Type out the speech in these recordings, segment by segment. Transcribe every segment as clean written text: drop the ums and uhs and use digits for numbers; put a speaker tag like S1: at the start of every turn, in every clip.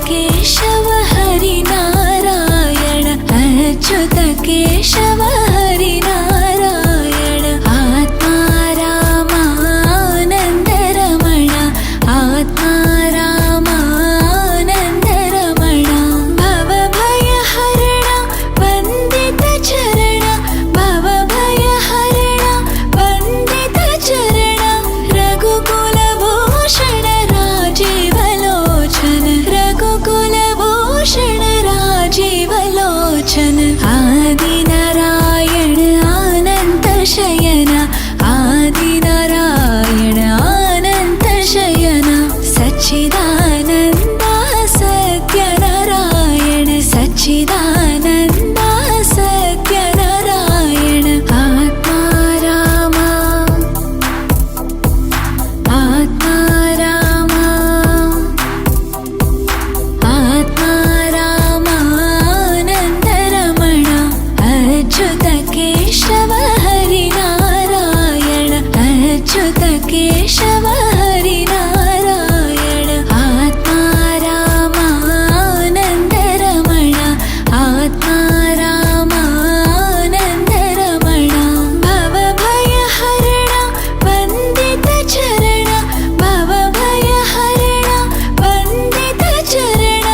S1: केशव हरि नारायण अच्युत केशव हरि नारायण आत्मा रामानंद रमण आत्मा रामानंद रमण भव भय हरण वंदित चरण भव भय हरण वंदित चरण रघुकुल भूषण राजीव लोचन रघुकुलभूषण राजीव लोचन आदि नारायण अनंत शयन आदि नारायण अनंत शयन सच्चिदानंद सत्य नारायण सच्चिदानंद सत्य नारायण आत्मा रामा आत्मा रामा आत्मा रामानंद रमण अच्युत केशव हरि नारायण अच्युत केशव हरि नारायण आत्मा रामानंद रमण आत्मा रामानंद रमण भव भय हरण वंदित चरण भव भय हरण वंदित चरण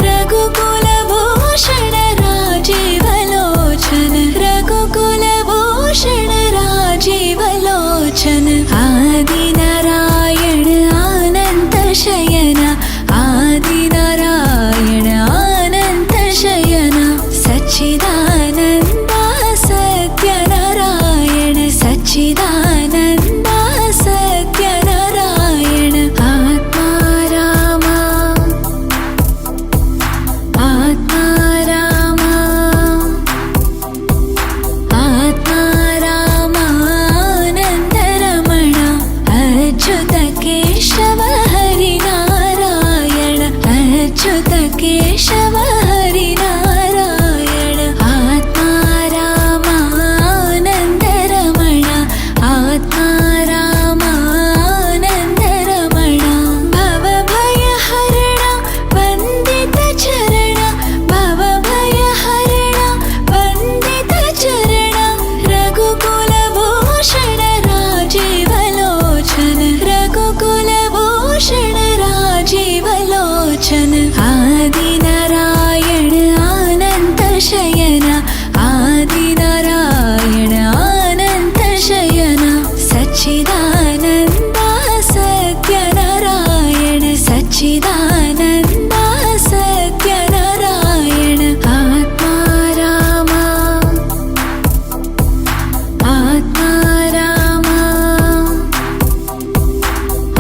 S1: रघुकुल भूषण राजीव लोचन रघुकुल भूषण राजीव लोचन आदि नारायण अनंत शयन आदि नारायण अनंत शयन सच्चिदानंद सत्य नारायण सच्चिदानंद सत्य नारायण आत्मा रामा आत्मा रामा आत्मा रामानंद रमण अच्युत केशव हरि नारायण अच्युत केशव हरि नारायण आत्मा रामानंद रमण आत्मा रामानंद रमण भव भय हरण वंदित चरण भव भय हरण वंदित चरण रघुकुल भूषण राजीव लोचन रघुकुल भूषण राजीव लोचन आदि नारायण अनंत शयन आदि नारायण अनंत शयन सच्चिदानंद सत्य नारायण सच्चिदानंद सत्य नारायण आत्मा रामा आत्मा रामा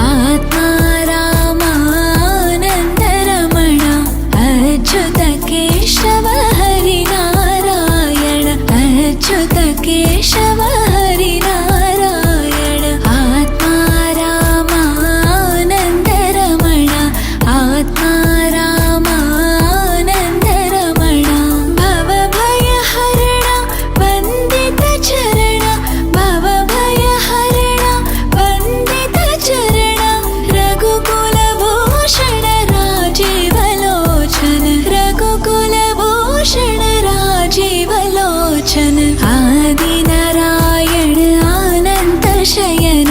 S1: आत्मा रामानंद रमण अच्युत केशव हरि नारायण अच्युत केशव हरि नारायण आत्मा रामानंद रमण आत्मा रामानंद रमण भव भय हरण वंदित चरण भव भय हरण वंदित चरण रघुकुल भूषण राजीव लोचन रघुकुल भूषण राजीव लोचन आदि नारायण अनंत शयन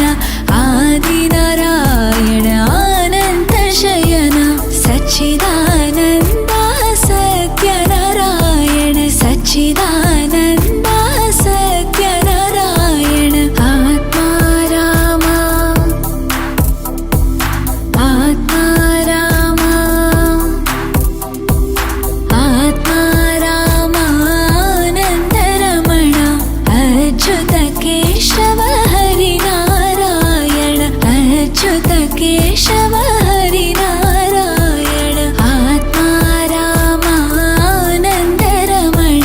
S1: आदि नारायण अनंत शयन सच्चिदानंद सत्य नारायण सच्चिदानंद सत्य नारायण आत्मा रामा आत्मा रामा आत्मा रामानंद रमण अच्युत केशव हरि नारायण अच्युत केशव हरि नारायण आत्मा रामानंद रमण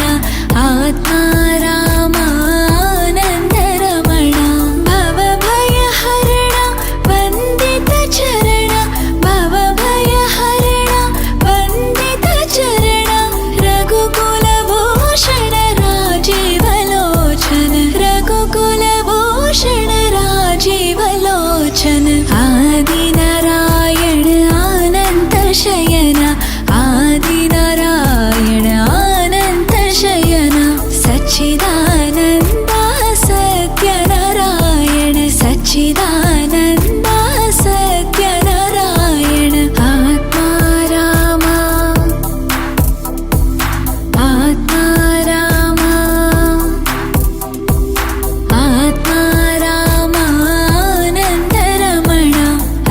S1: आत्मा रामानंद रमण भव भय हरण वंदित लोचन आदिनारायण अनंत शयन आदिनारायण अनंत शयन सच्चिदानंद सत्यनारायण सच्चिदानंद सत्यनारायण आत्मा राम आत्मा राम आत्मा राम आनंदरमण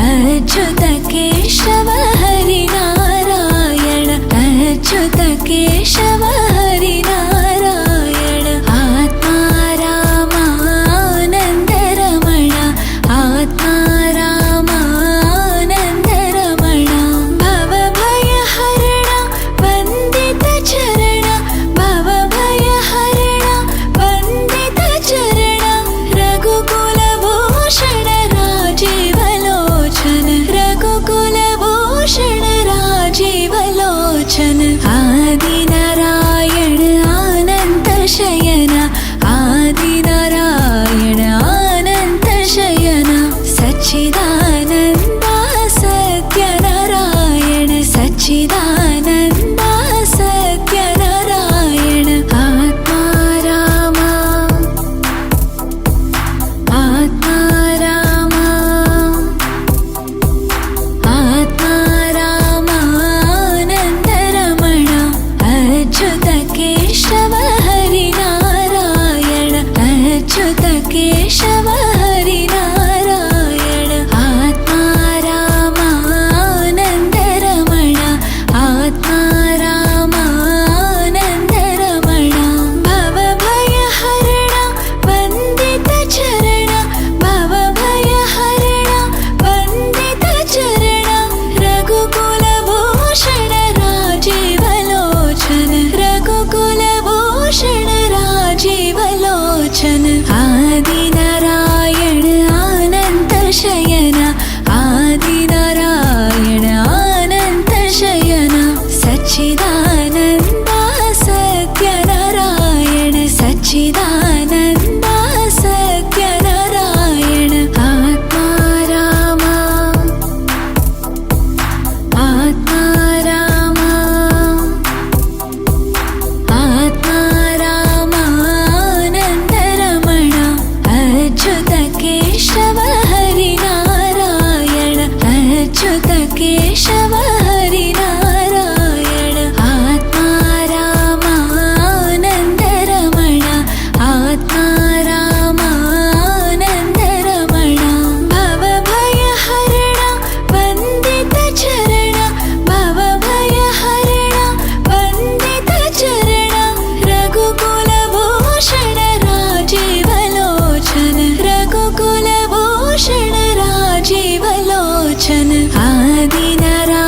S1: अच्युत केशव हरिनारायण अच्युत केशव हरिनारायण आत्मा राम आनंदरमण आत्मा राम आनंदरमण भवभयहरण वंदित चरण भवभयहरण वंदित चरण रघुकुलभूषण राजीवलोचन रघुकुलभूषण राजीवलोचन आदिनारायण अनंत शयन आदिनारायण अनंत शयन सच्चिदानंद सत्यनारायण सच्चिदानंद सत्यनारायण आत्मा राम आत्मा राम आत्मा राम आनंदरमण अच्युत केशव हरिनारायण अच्युत केशव हरिनारायण आत्मा राम आनंदरमण आत्मा राम आनंदरमण भवभयहरण वंदित चरण भवभयहरण वंदित चरण रघुकुलभूषण राजीवलोचन रघुकुलभूषण राजीवलोचन आदिनारायण अनंत शयन आदिनारायण अनंत शयन सच्चिदानंद सत्यनारायण आत्मा राम आत्मा राम आत्मा राम आनंदरमण अच्युत केशव हरिनारायण अच्युत केशव हरिनारायण आत्मा राम आनंदरमण आत्मा राम आनंदरमण भवभयहरण वंदित चरण भवभयहरण वंदित चरण रघुकुलभूषण राजीवलोचन आदिनारायण अनंत शयन आदिनारायण अनंत शयन सच्चिदानंद सत्यनारायण सच्चिदानंद सत्यनारायण आत्मा राम आत्मा राम आत्मा राम आनंदरमण अच्युत केशव हरिनारायण अच्युत केशव हरिनारायण आत्मा राम आनंदरमण आत्मा राम आनंदरमण भवभयहरण वंदित चरण भवभयहरण वंदित चरण रघुकुलभूषण राजीवलोचन रघुकुलभूषण राजीवलोचन आदिनारायण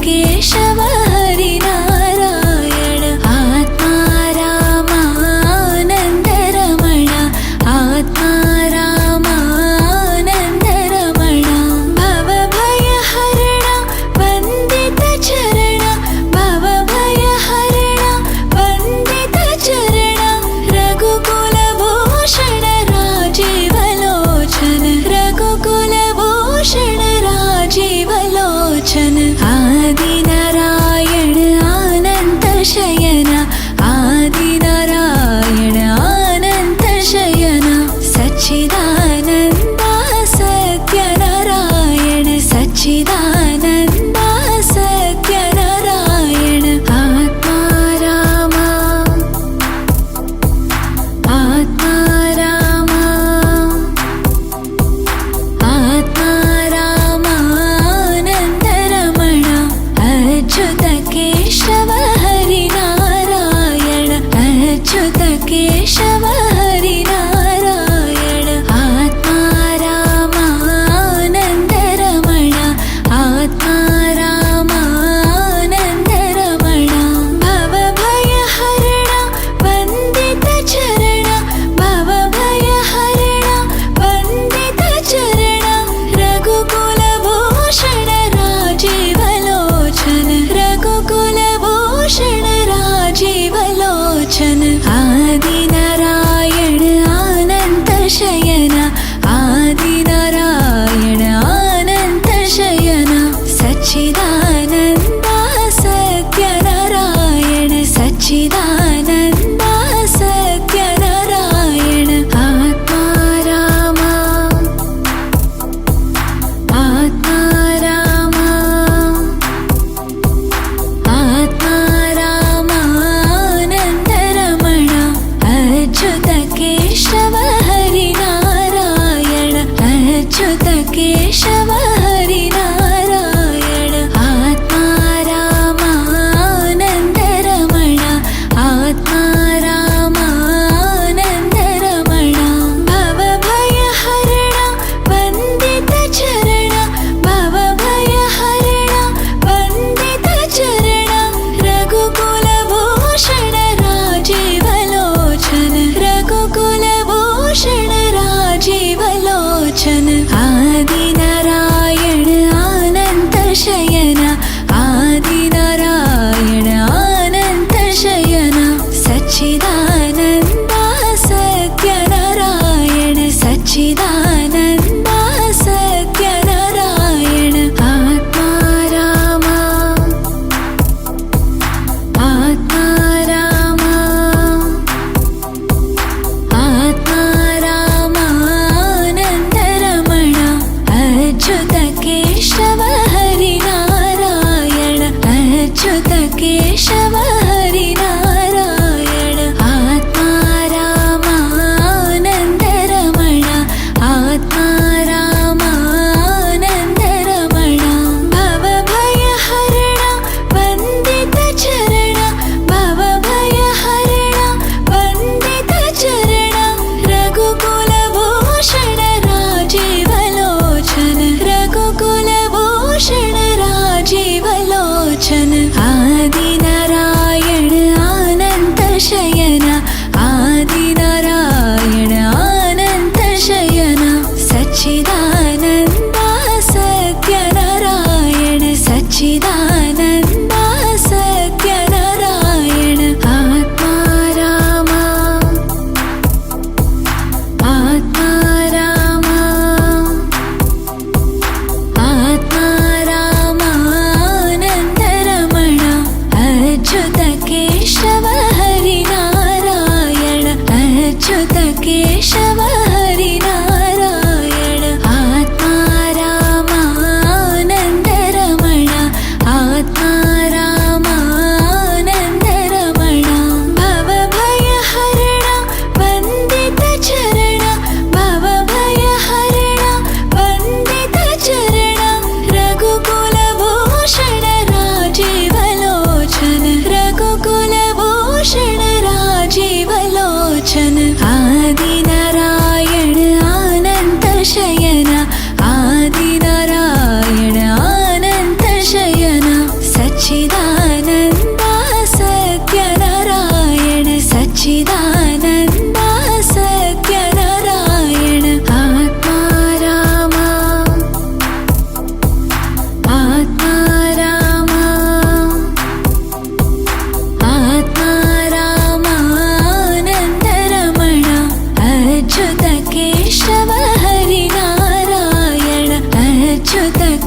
S1: केशव हरिनारायण आत्मा रामानन्दरमण आत्मा रामानन्दरमण भवभयहरण वन्दितचरण भवभयहरण वन्दितचरण रघुकुलभूषण राजीवलोचन रघुकुलभूषण राजीवलोचन आदिनारायण अनन्तशयन आदिनारायण अनन्तशयन सच्चिदानन्द सत्यनारायण सच्चिदानन्द सत्यनारायण आत्मा रामा आत्मा रामा आत्मा रामानन्दरमण अच्युत केशव हरिनारायण अच्युत केशव हरिनारायण आत्मा रामानन्दरमण आत्मा रामानन्दरमण भवभयहरण वन्दितचरण भवभयहरण वन्दितचरण रघुकुलभूषण राजीवलोचन रघुकुलभूषण राजीवलोचन आदिनारायण अनन्तशयन आदिनारायण अनन्तशयन सच्चिदानन्द सत्यनारायण सच्चिदानन्द सत्यनारायण आत्मा रामा आत्मा रामा आत्मा रामानन्दरमण अच्युत केशव हरिनारायण अच्युत केशव हरिनारायण आत्मा रामानन्दरमण आत्मा रामानन्दरमण भवभयहरण वन्दितचरण भवभयहरण वन्दितचरण रघुकुलभूषण राजीवलोचन रघुकुलभूषण राजीवलोचन आदिनारायण अनन्तशयन आदिनारायण अनन्तशयन सच्चिदानन्द सत्यनारायण आत्मा रामा आत्मा रामा आत्मा रामा भवभयहरण वन्दितचरण भवभयहरण वन्दितचरण रघुकुलभूषण राजीवलोचन रघुकुलभूषण राजीवलोचन आदिनारायण अनन्तशयन आदिनारायण अनन्तशयन सच्चिदानन्द सत्यनारायण सच्चिदानन्द सत्यनारायण आत्मा रामा आत्मा रामा आत्मा रामानन्दरमण अच्युत केशव हरिनारायण अच्युत केशव हरिनारायण आत्मा रामानन्दरमण आत्मा रामानन्दरमण भवभयहरण वन्दितचरण भवभयहरण वन्दितचरण रघुकुलभूषण राजीवलोचन रघुकुलभूषण राजीवलोचन आदिनारायण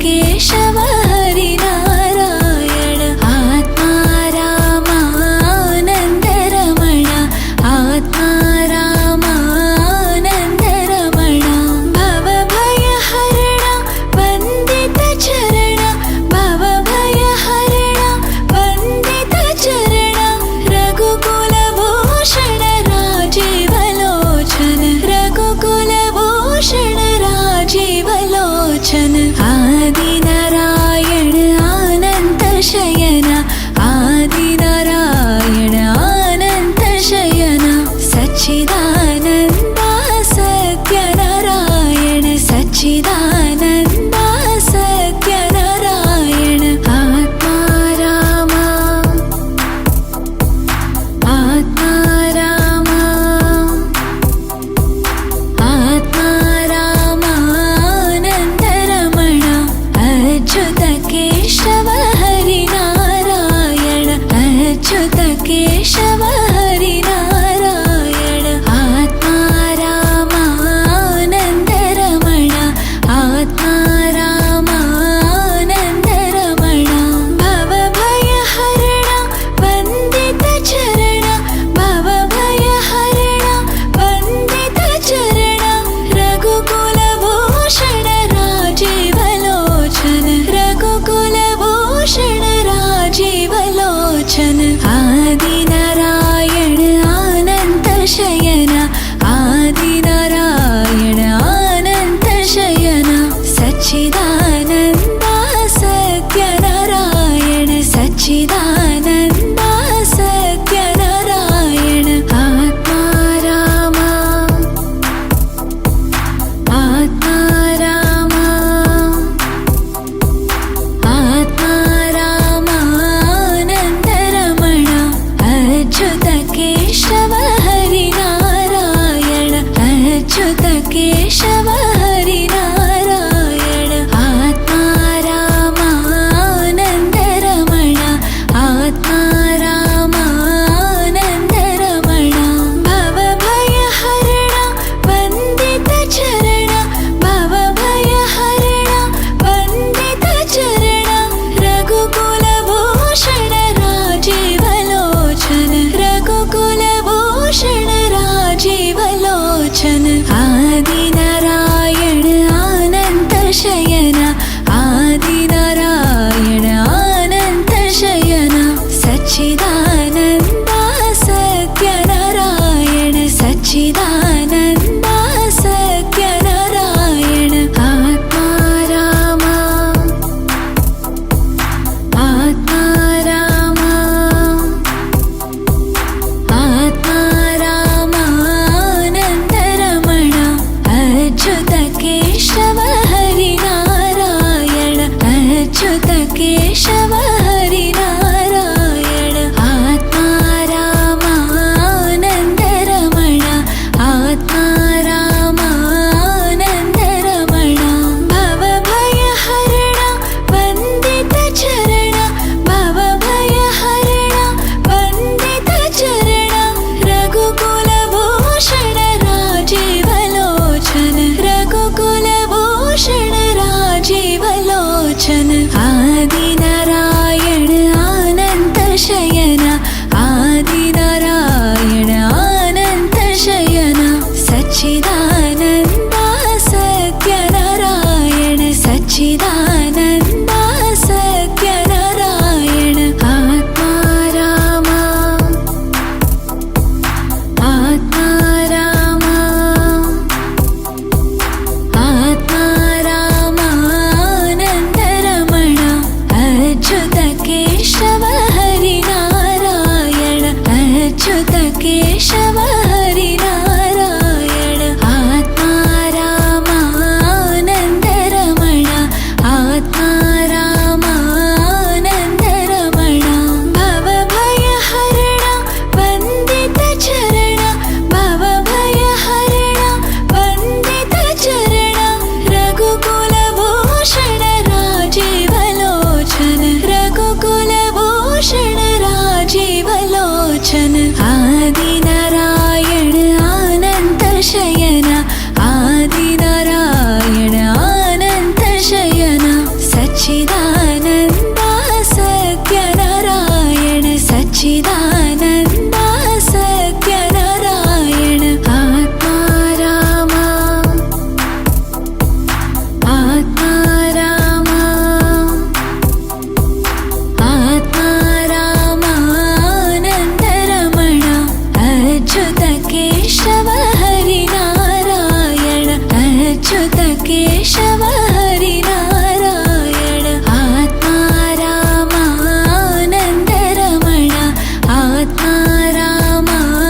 S1: केशव हरिनारायण आत्मा रामानन्दरमण आत्मा रामानन्दरमण भवभयहरण वन्दितचरण भवभयहरण वन्दितचरण रघुकुलभूषण राजीवलोचन रघुकुलभूषण राजीवलोचन आदिनारायण अनन्तशयन आदिनारायण अनन्तशयन सच्चिदानन्द सत्यनारायण सच्चिदानन्द सत्यनारायण आत्मा राम आत्मा राम आत्मा रामानन्दरमण अच्युत केशव हरिनारायण अच्युत केशव हरिनारायण आत्मा रामानन्दरमण आत्मा रामानन्दरमण भवभयहरण वन्दितचरण भवभयहरण वन्दितचरण रघुकुलभूषण राजीवलोचन रघुकुलभूषण राजीवलोचन आदिनारायण अनन्तशयन आदिनारायण अनन्तशयन सच्चिदानन्द सत्यनारायण सच्चिदानन्द सत्यनारायण आत्मा राम आत्मा राम आत्मा रामानन्दरमण अच्युत केशव हरिनारायण अच्युत केशव हरिनारायण आत्मा रामानन्दरमण आत्मा रामानन्दरमण भवभयहरण वन्दितचरण भवभयहरण वन्दितचरण रघुकुलभूषण राजीवलोचन रघुकुलभूषण राजीवलोचन आदिनारायण अनन्तशयन आदिनारायण अनन्तशयन सच्चिदानन्द सत्यनारायण सच्चिदानन्द सत्यनारायण आत्मा राम आत्मा राम आत्मा रामानन्दरमण अच्युत केशव हरिनारायण सच्चिदानन्द सत्यनारायण सच्चिदानन्द सत्यनारायण आत्मा राम आत्मा राम आत्मा रामानन्दरमण अच्युत केशव हरिनारायण अच्युत केशव हरिनारायण आत्मा रामानन्दरमण आत्मा रामानन्दरमण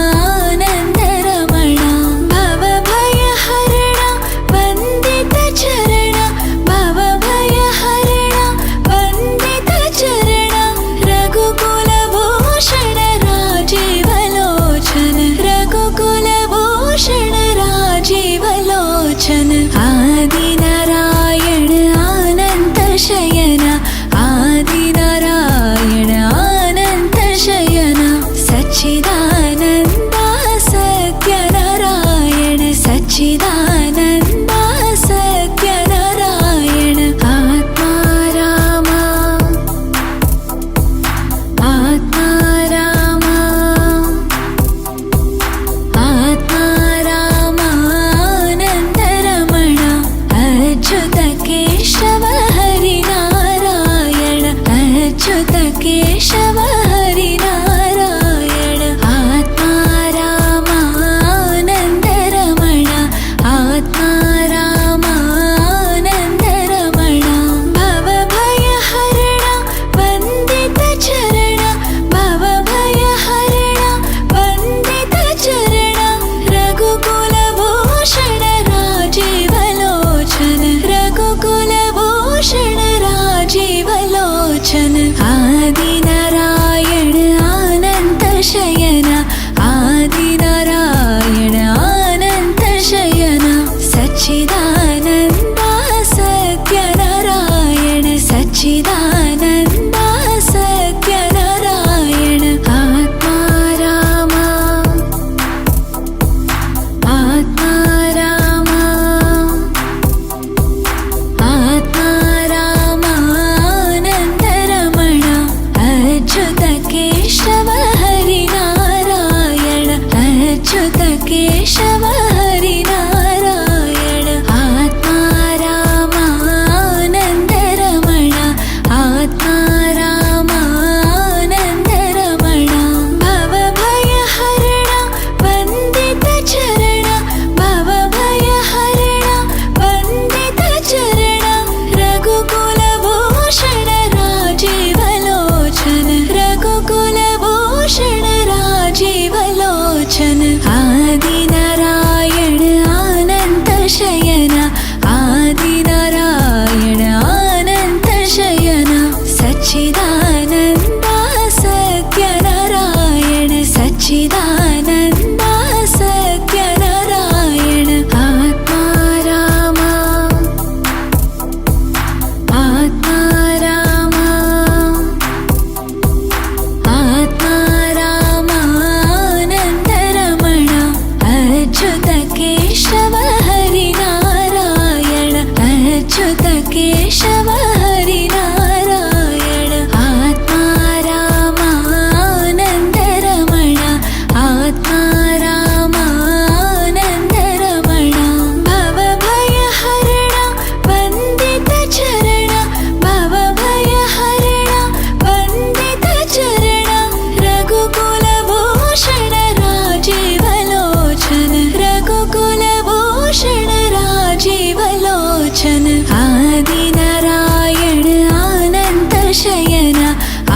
S1: भवभयहरण वन्दित चरण भवभयहरण वन्दित चरण रघुकुलभूषण राजीवलोचन रघुकुलभूषण राजीवलोचन आदिनारायण अनन्त शयन आदिनारायण अनन्त शयन सच्चिदानन्द सत्यनारायण सच्चिदानन्द सत्यनारायण आत्मा राम आत्मा राम आत्मा रामानन्दरमण अच्युत केशव हरिनारायण अच्युत केशव हरिनारायण आत्मा रामानन्दरमण आत्मा रामानन्दरमण भवभयहरण वन्दित चरण भवभयहरण वन्दित चरण रघुकुलभूषण राजीवलोचन रघुकुलभूषण राजीवलोचन आदिनारायण अनन्त शयन आदिनारायण अनन्त शयन सच्चिदानन्द सत्यनारायण सच्चिदानन्द सत्यनारायण आत्मा राम आत्मा राम आत्मा रामानन्दरमण अच्युत केशव हरिनारायण अच्युत केशव हरिनारायण आत्मा रामानन्दरमण आत्मा रामानन्दरमण भवभयहरण वन्दित चरण भवभयहरण वन्दित चरण रघुकुलभूषण राजीवलोचन रघुकुलभूषण राजीवलोचन आदिनारायण अनन्त शयन आदिनारायण अनन्त शयन सच्चिदानन्द सत्यनारायण सच्चिदानन्द सत्यनारायण आत्मा राम आत्मा राम आत्मा रामानन्दरमण अच्युत केशव हरिनारायण अच्युत केशव हरिनारायण आत्मा रामानन्दरमण आत्मा रामानन्दरमण भवभयहरण वन्दित चरण भवभयहरण वन्दित चरण रघुकुलभूषण राजीवलोचन रघुकुलभूषण राजीवलोचन आदिनारायण अनन्त शयन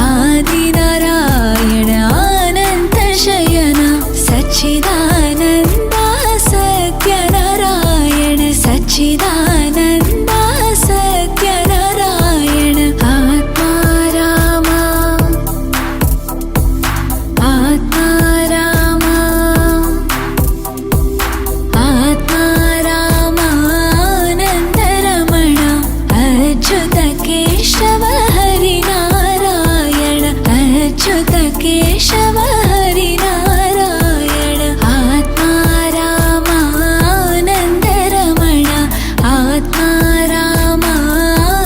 S1: आदिनारायण अनन्त शयन सच्चिदानन्द सत्यनारायण सच्चिदानन्द सत्यनारायण आत्मा राम आत्मा राम आत्मा रामानन्दरमण अच्युत केशव हरिनारायण अच्युत केशव हरिनारायण आत्मा रामानन्दरमण आत्मा रामानन्दरमण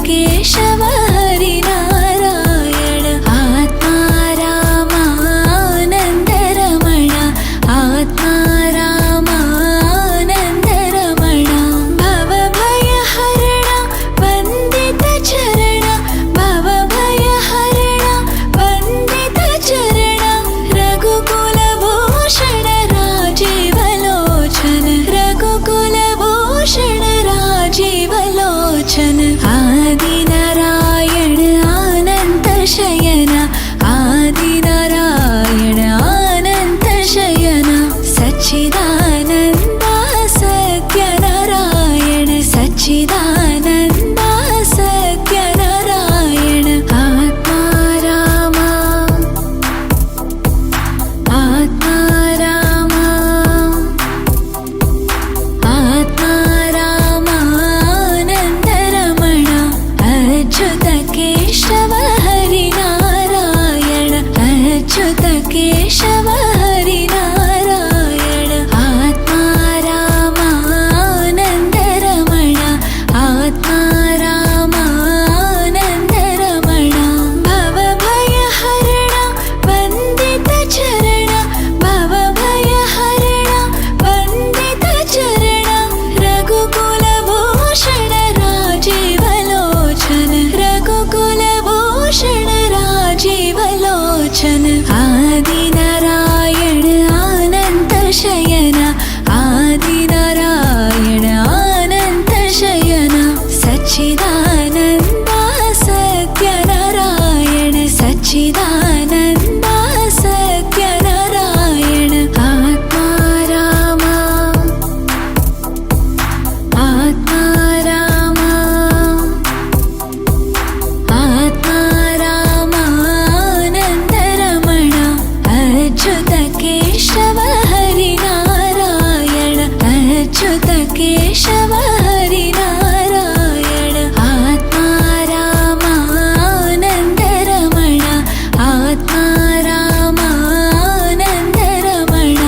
S1: केशव हरिनारायण आत्मा रामानन्द रमण आत्मा रामानन्द रमण भवभयहरण वन्दित चरण भवभयहरण वन्दित चरण रघुकुलभूषण राजीवलोचन रघुकुलभूषण राजीवलोचन आदिनारायण अनन्त शयन आदिनारायण अनन्त शयन सच्चिदानन्द सत्यनारायण सच्चिदानन्द सत्यनारायण आत्मा रामा आत्मा रामा आत्मा रामानन्द रमण अच्युत केशव हरिनारायण अच्युत केशव हरिनारायण आत्मा रामानन्द रमण आत्मा रामानन्द रमण भवभयहरण वन्दित चरण भवभयहरण वन्दित चरण रघुकुलभूषण राजीवलोचन रघुकुलभूषण राजीवलोचन आदिनारायण अनन्त शयन आदिनारायण अनन्त शयन सच्चिदानन्द सत्यनारायण सच्चिदानन्द सत्यनारायण आत्मा रामा आत्मा रामा आत्मा रामानन्द रमण अच्युत केशव हरिनारायण अच्युत केशव हरिनारायण आत्मा रामानन्द रमण आत्मा रामानन्द रमण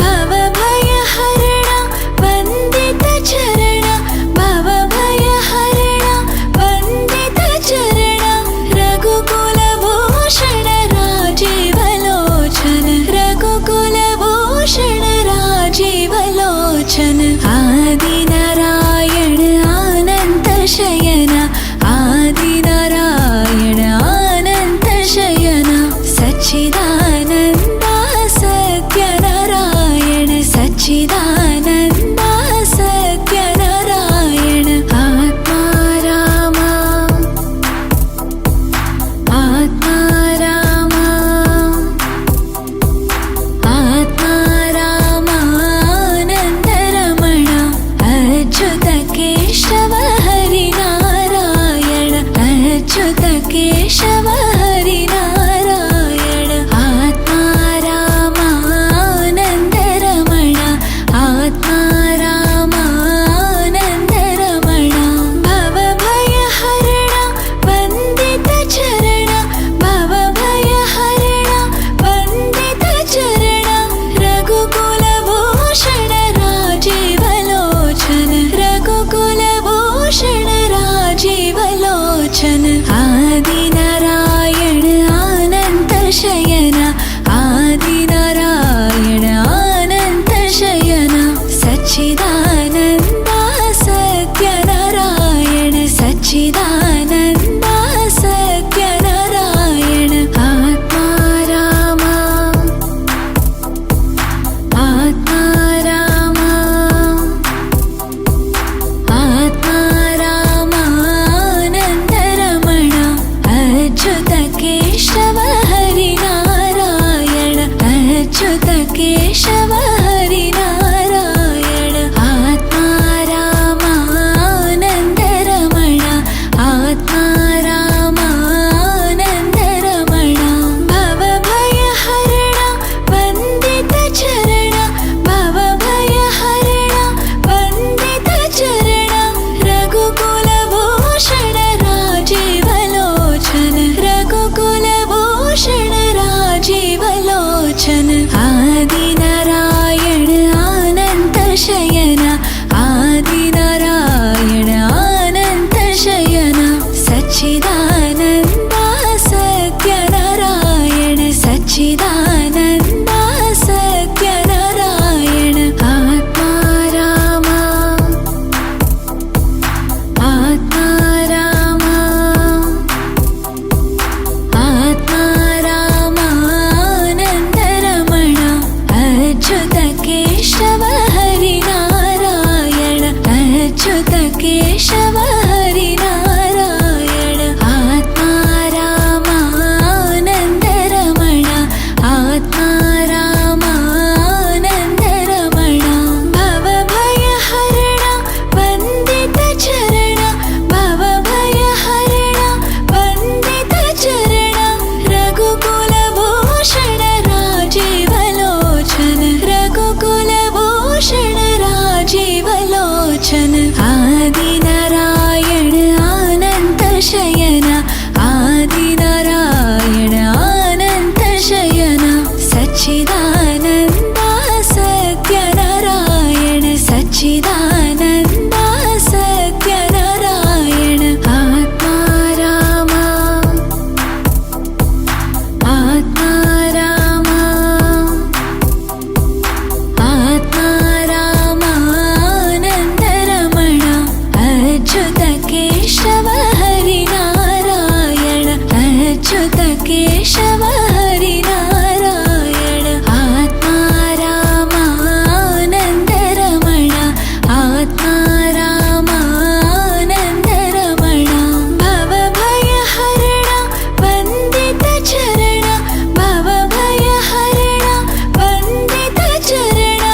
S1: भवभयहरण वन्दित चरण भवभयहरण वन्दित चरण रघुकुलभूषण राजीवलोचन रघुकुलभूषण राजीवलोचन आदिनारायण अनन्त शयन आदिनारायण अनन्त शयन सच्चिदानन्द सत्यनारायण सच्चिदानन्द सत्यनारायण आत्मा रामा आत्मा रामा आत्मा रामा आत्मा रामा आदिनारायण अनन्त शयन आदिनारायण अनन्त शयन सच्चिदानन्द सत्यनारायण सच्चिदानन्द सत्यनारायण आत्मा रामा आत्मा रामा आत्मा रामानन्द रमण अच्युत केशव हरिनारायण अच्युत केशव हरिनारायण आत्मा रामानन्द रमण आत्मा रामानन्द रमण भवभयहरण वन्दित चरण भवभयहरण वन्दित चरण रघुकुलभूषण राजीवलोचन रघुकुलभूषण राजीवलोचन आदिनारायण सच्चिदानन्द सत्यनारायण सच्चिदानन्द सत्यनारायण आत्मा रामा आत्मा रामा आत्मा रामानन्दरमण अच्युत केशव हरिनारायण अच्युत केशव हरिनारायण आत्मा रामानन्दरमण आत्मा रामानन्दरमण भवभयहरण वन्दितचरण भवभयहरण वन्दितचरण रघुकुलभूषण राजीवलोचन रघुकुलभूषण राजीवलोचन आदिनारायण आनन्तशयन आदिनारायण आनन्तशयन सच्चिदानन्द सत्यनारायण सच्चिदानन्द सत्यनारायण आत्मा रामा आत्मा रामा आत्मा रामानन्दरमण अच्युत केशव हरिनारायण अच्युत केशव हरिनारायण आत्मा रामानन्दरमण आत्मा रामानन्दरमण भवभयहरण वन्दितचरण भवभयहरण वन्दितचरण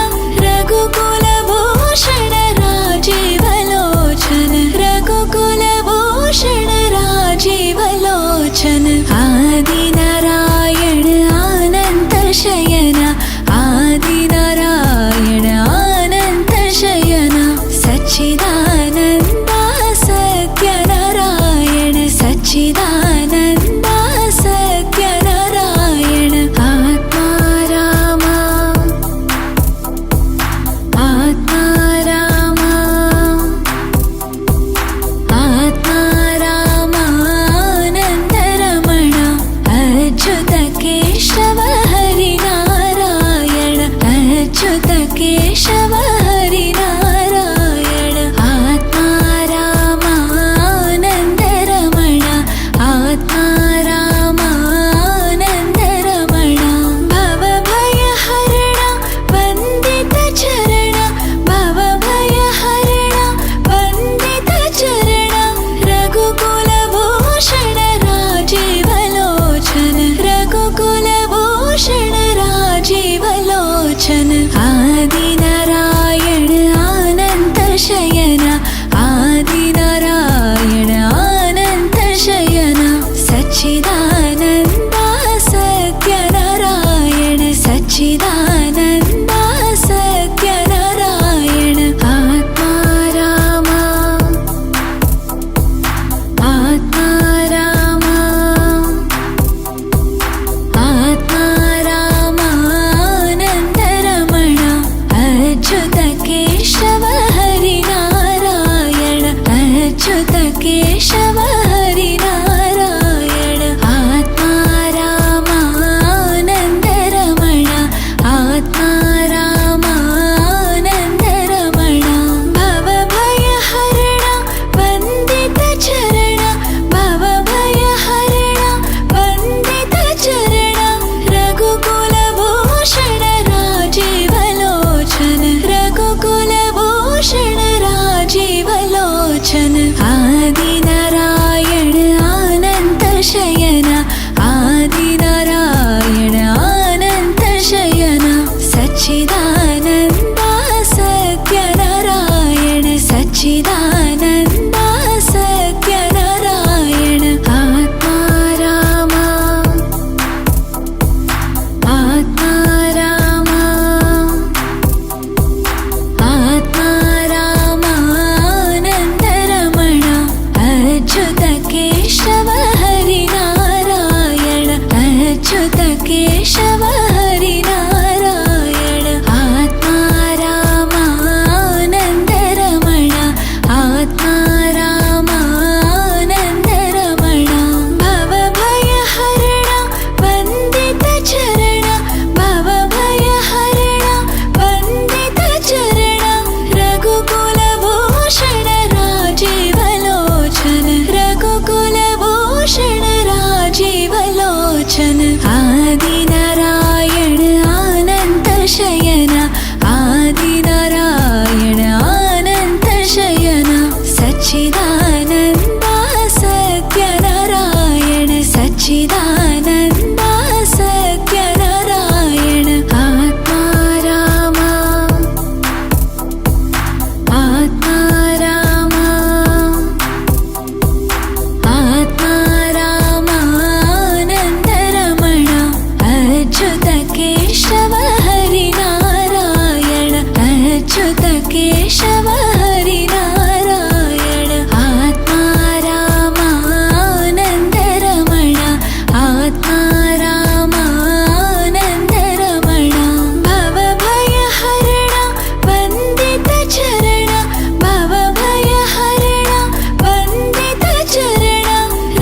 S1: रघुकुलभूषण राजीवलोचन रघुकुलभूषण राजीवलोचन आदिनारायण केशव हरिनारायण आत्मा रामानन्दरमण आत्मा रामानन्दरमण भवभयहरण वन्दितचरण भवभयहरण वन्दितचरण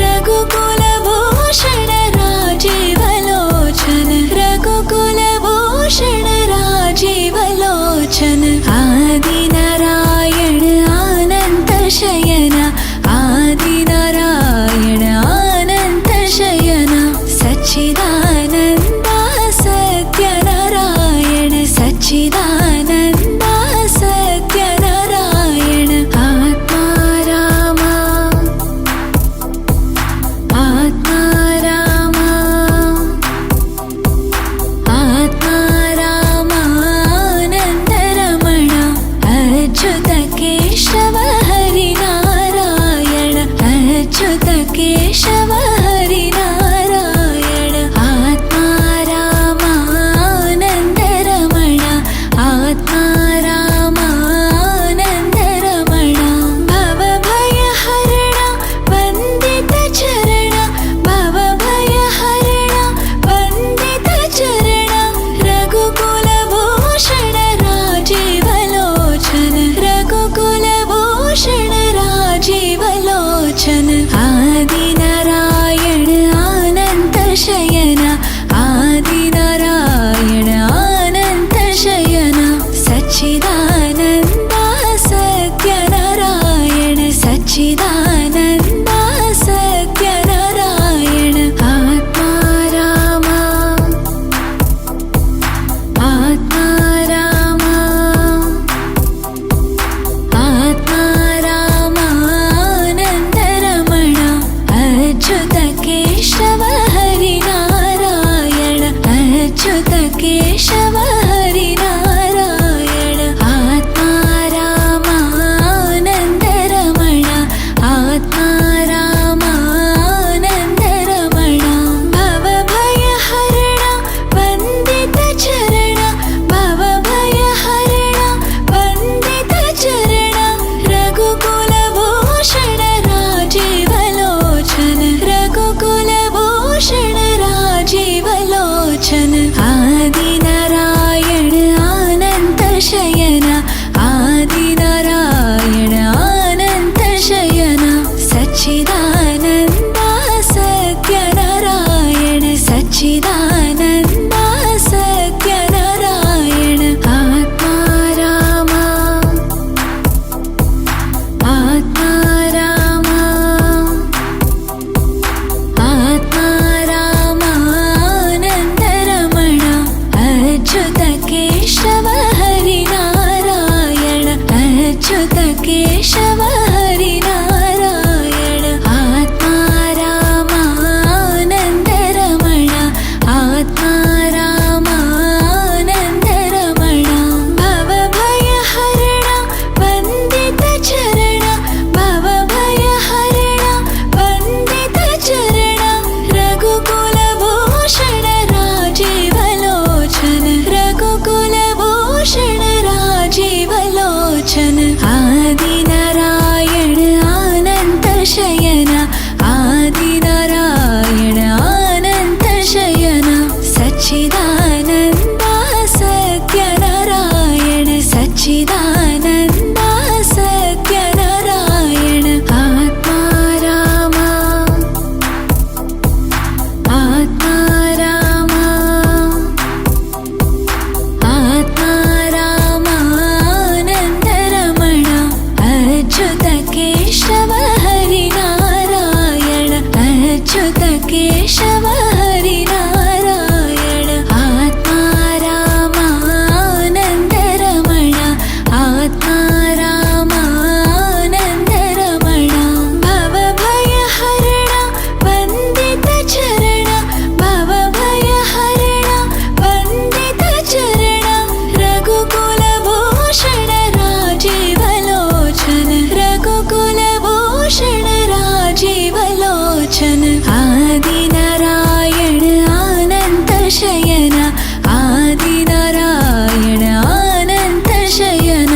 S1: रघुकुलभूषण राजीवलोचन रघुकुलभूषण राजीवलोचन आदिनारायण अनन्तशयन आदिनारायण अनन्तशयन सच्चिदानन्द सत्यनारायण सच्चिदानन्द सत्यनारायण आत्मा रामा आत्मा रामा आत्मा रामानन्दरमण अच्युत केशव हरिनारायण अच्युत केशव हरिनारायण आत्मा रामानन्दरमण आत्मा रामानन्दरमण भवभयहरण वन्दितचरण भवभयहरण वन्दितचरण रघुकुलभूषण राजीवलोचन रघुकुलभूषण राजीवलोचन आदिनारायण अनन्तशयन आदिनारायण अनन्तशयन सच्चिदानन्द सत्यनारायण सच्चिदानन्द सत्यनारायण आत्मा रामा आत्मा रामा आत्मा रामानन्दरमण अच्युत केशव हरिनारायण अच्युत केशव हरिनारायण आत्मा रामानन्दरमण आत्मा रामानन्दरमण भवभयहरण वन्दितचरण भवभयहरण वन्दितचरण रघुकुलभूषण राजीवलोचन रघुकुलभूषण राजीवलोचन आदिनारायण अनन्तशयन आदिनारायण अनन्तशयन सच्चिदानन्द सत्यनारायण सच्चिदानन्द सत्यनारायण आत्मा रामा आत्मा रामा आत्मा रामानन्दरमण अच्युत केशव हरिनारायण अच्युत केशव हरिनारायण आत्मा रामानन्दरमण आत्मा रामानन्दरमण भवभयहरण वन्दितचरण भवभयहरण वन्दितचरण रघुकुलभूषण राजीवलोचन रघुकुलभूषण राजीवलोचन आदिनारायण अनन्तशयन आदिनारायण अनन्तशयन सच्चिदानन्द सत्यनारायण सच्चिदानन्द सत्यनारायण आत्मा रामा आत्मा रामा आत्मा रामानन्दरमण अच्युत केशव हरिनारायण अच्युत केशव हरिनारायण आत्मा रामानन्दरमण आत्मा रामानन्दरमण भवभयहरण वन्दितचरण भवभयहरण वन्दितचरण रघुकुलभूषण राजीवलोचन रघुकुलभूषण राजीवलोचन आदिनारायण अनन्तशयन आदिनारायण अनन्तशयन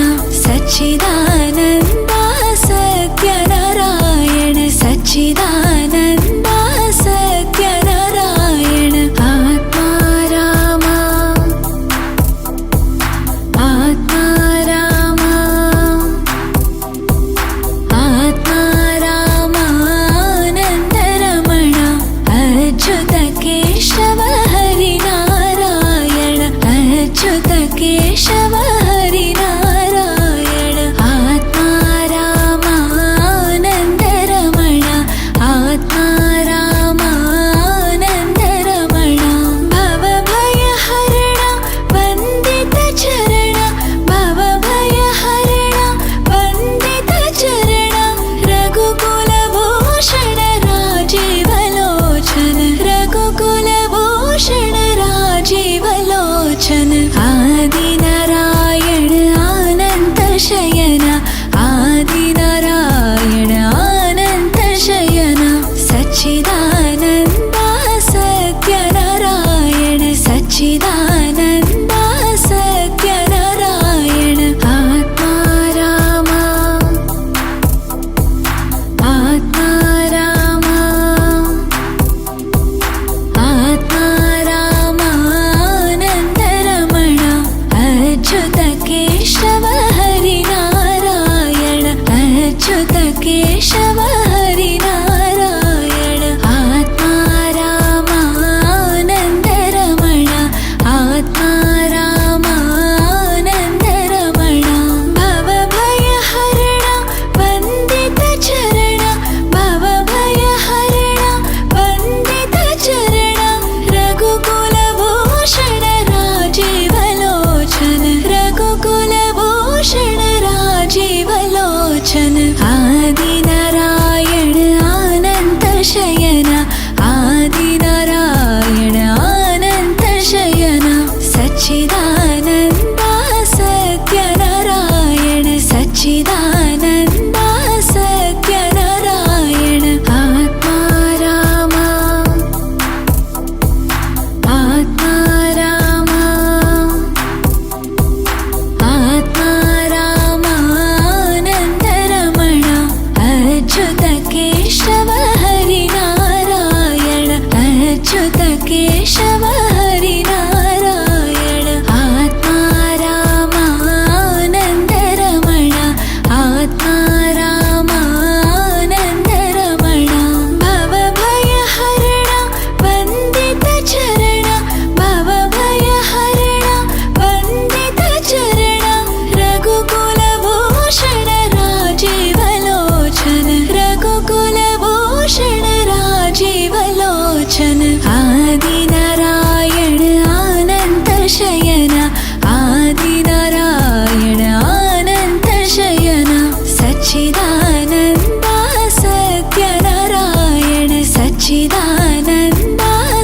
S1: सच्चिदानन्द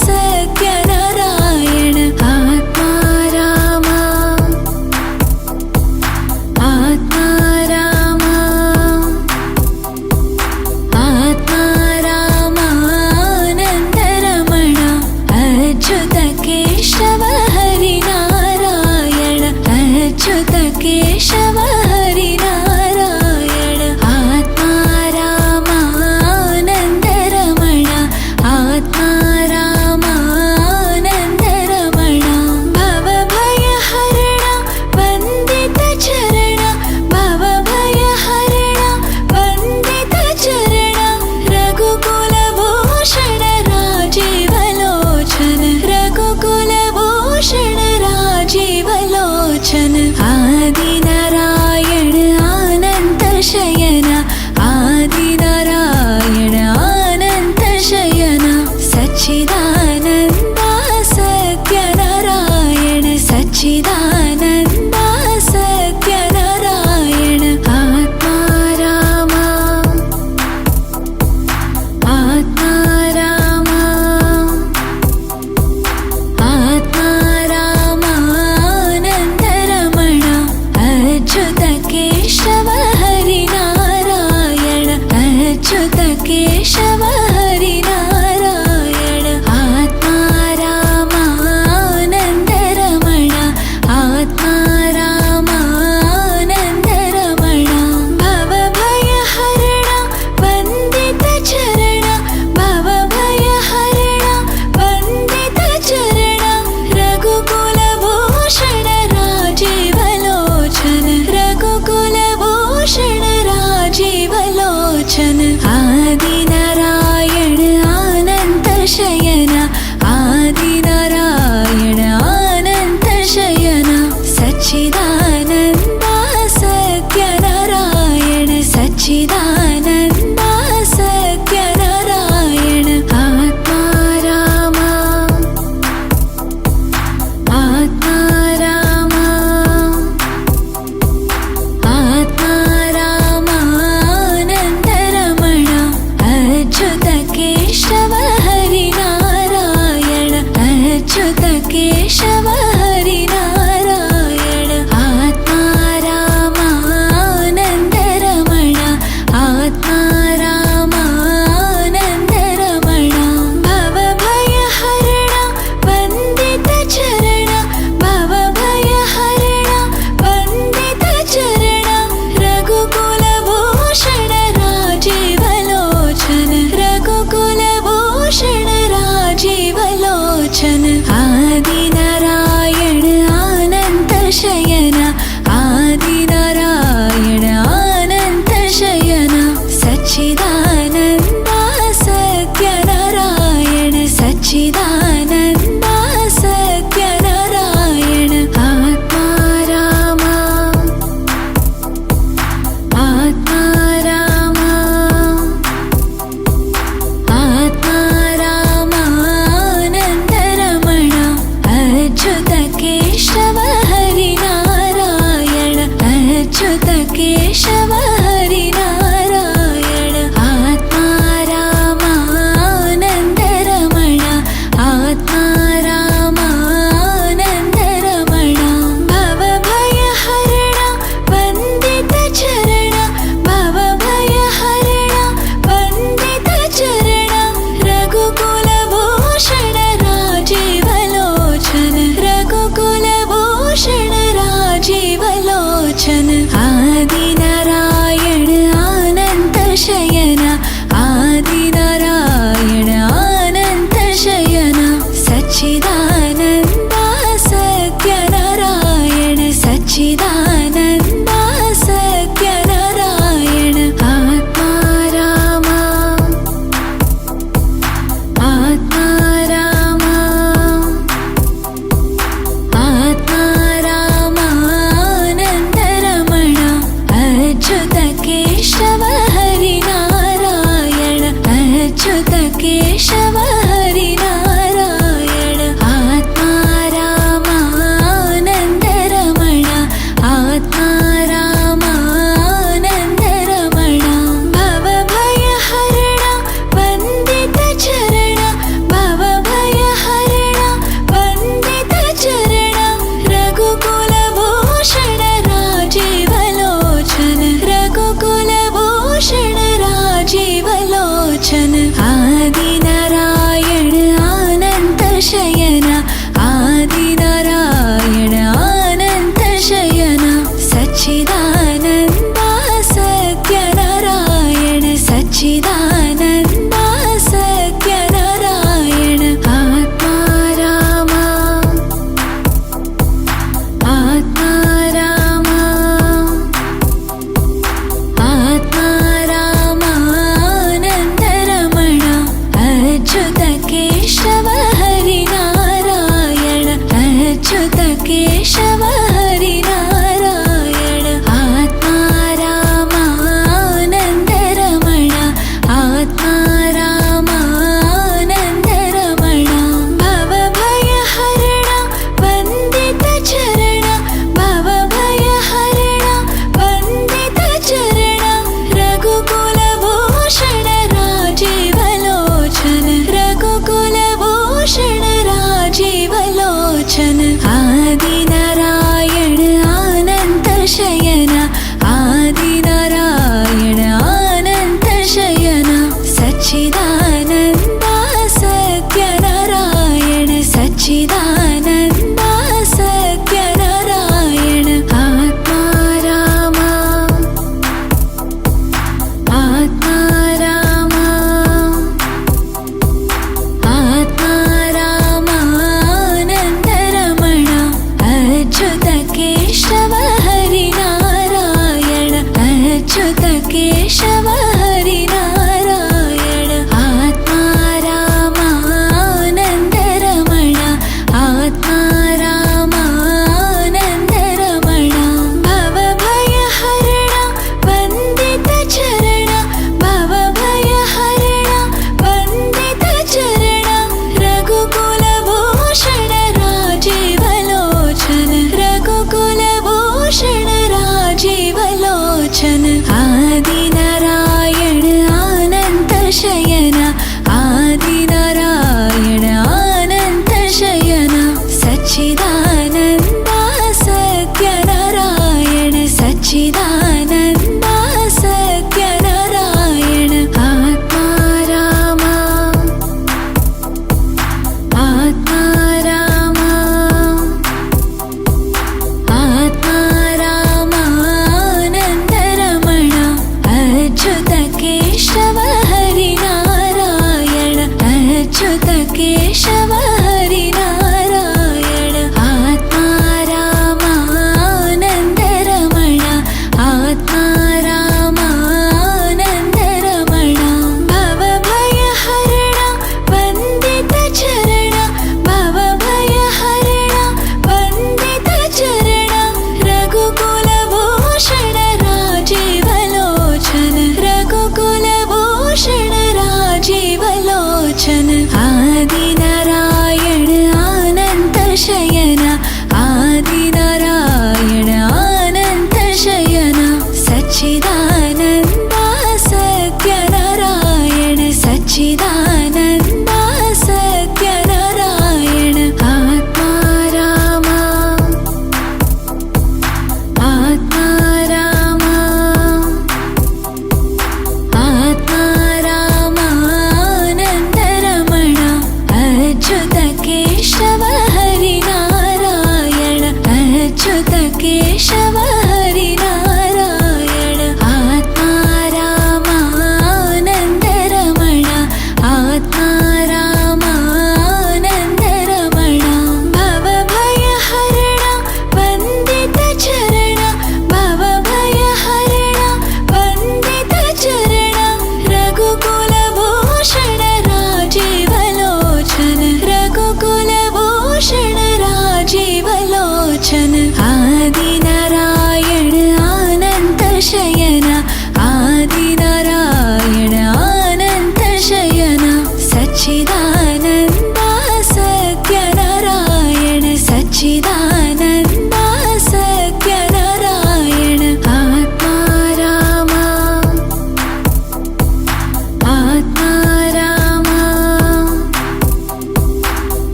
S1: सत्यनारायण आत्मा राम आत्मा राम आत्मा रामानन्दरमण अच्युत केशव हरिनारायण अच्युत केशव हरिनारायण आत्मा रामानन्दरमण आत्मा रामानन्दरमण भवभयहरण वन्दितचरण भवभयहरण वन्दितचरण रघुकुलभूषण राजीवलोचन रघुकुलभूषण राजीवलोचन आदिनारायण अनन्तशयन आदिनारायण अनन्तशयन सच्चिदानन्द सत्यनारायण सच्चिदानन्द सत्यनारायण आत्मा राम आत्मा राम आत्मा रामानन्दरमण अच्युत केशव हरिनारायण अच्युत केशव हरिनारायण आत्मा रामानन्दरमण आत्मा रामानन्दरमण भवभयहरण वन्दितचरण भवभयहरण वन्दितचरण रघुकुलभूषण राजीवलोचन रघुकुलभूषण राजीवलोचन आदिनारायण अनन्तशयन आदिनारायण अनन्तशयन सच्चिदानन्द सत्यनारायण सच्चिदानन्द सत्यनारायण आत्मा राम आत्मा राम आत्मा रामानन्दरमण अच्युत केशव हरिनारायण अच्युत केशव हरिनारायण आत्मा रामानन्दरमण आत्मा रामानन्दरमण भवभयहरण वन्दितचरण भवभयहरण वन्दितचरण रघुकुलभूषण राजीवलोचन रघुकुलभूषण राजीवलोचन आदिनारायण अनन्तशयन आदिनारायण अनन्तशयन सच्चिदानन्द सत्यनारायण सच्चिदानन्द सत्यनारायण आत्मा राम आत्मा राम आत्मा रामानन्दरमण अच्युत केशव हरिनारायण अच्युत केशव हरिनारायण आत्मा रामानन्दरमण आत्मा रामानन्दरमण भवभयहरण वन्दितचरण भवभयहरण वन्दितचरण रघुकुलभूषण राजीवलोचन रघुकुलभूषण राजीवलोचन आदिनारायण अनन्तशयन आदिनारायण अनन्तशयन सच्चिदानन्द सत्यनारायण सच्चिदानन्द सत्यनारायण आत्मा राम आत्मा राम आत्मा रामानन्दरमण अच्युत केशव हरिनारायण अच्युत केशव हरिनारायण आत्मा रामानन्दरमण आत्मा रामानन्दरमण भवभयहरण वन्दितचरण आदिनारायण अनन्तशयन आदिनारायण अनन्तशयन सच्चिदानन्द सत्यनारायण सच्चिदानन्द सत्यनारायण आत्मा राम आत्मा राम आत्मा राम आनन्दरमण अच्युत केशव हरिनारायण अच्युत केशव हरिनारायण आत्मा राम आनन्दरमण आत्मा राम आनन्दरमण भवभयहरण वन्दितचरण भवभयहरण वन्दितचरण रघुकुलभूषण राजीवलोचन रघुकुलभूषण राजीवलोचन आदिनारायण अनन्तशयन आदिनारायण अनन्तशयन सच्चिदानन्द सत्यनारायण सच्चिदानन्द सत्यनारायण आत्मा राम आत्मा राम आत्मा राम आनन्दरमण अच्युत केशव हरिनारायण अच्युत केशव हरिनारायण आत्मा राम आनन्दरमण आत्मा राम आनन्दरमण भवभयहरण वन्दितचरण भवभयहरण वन्दितचरण रघुकुलभूषण राजीवलोचन रघुकुलभूषण राजीवलोचन आदिनारायण अनन्तशयन आदिनारायण अनन्तशयन सच्चिदानन्द सत्यनारायण सच्चिदानन्द सत्यनारायण आत्मा राम आत्मा राम आत्मा राम आनन्दरमण अच्युत केशव हरिनारायण अच्युत केशव हरिनारायण आत्मा राम आनन्दरमण आत्मा राम आनन्दरमण भवभयहरण वन्दितचरण भवभयहरण वन्दितचरण रघुकुलभूषण राजीवलोचन रघुकुलभूषण राजीवलोचन आदिनारायण अनन्तशयन आदिनारायण अनन्तशयन सच्चिदानन्द सत्यनारायण सच्चिदानन्द सत्यनारायण आत्मा राम आत्मा राम आत्मा राम आनन्दरमण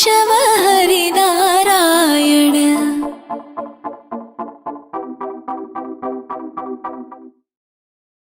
S1: केशव हरिनारायण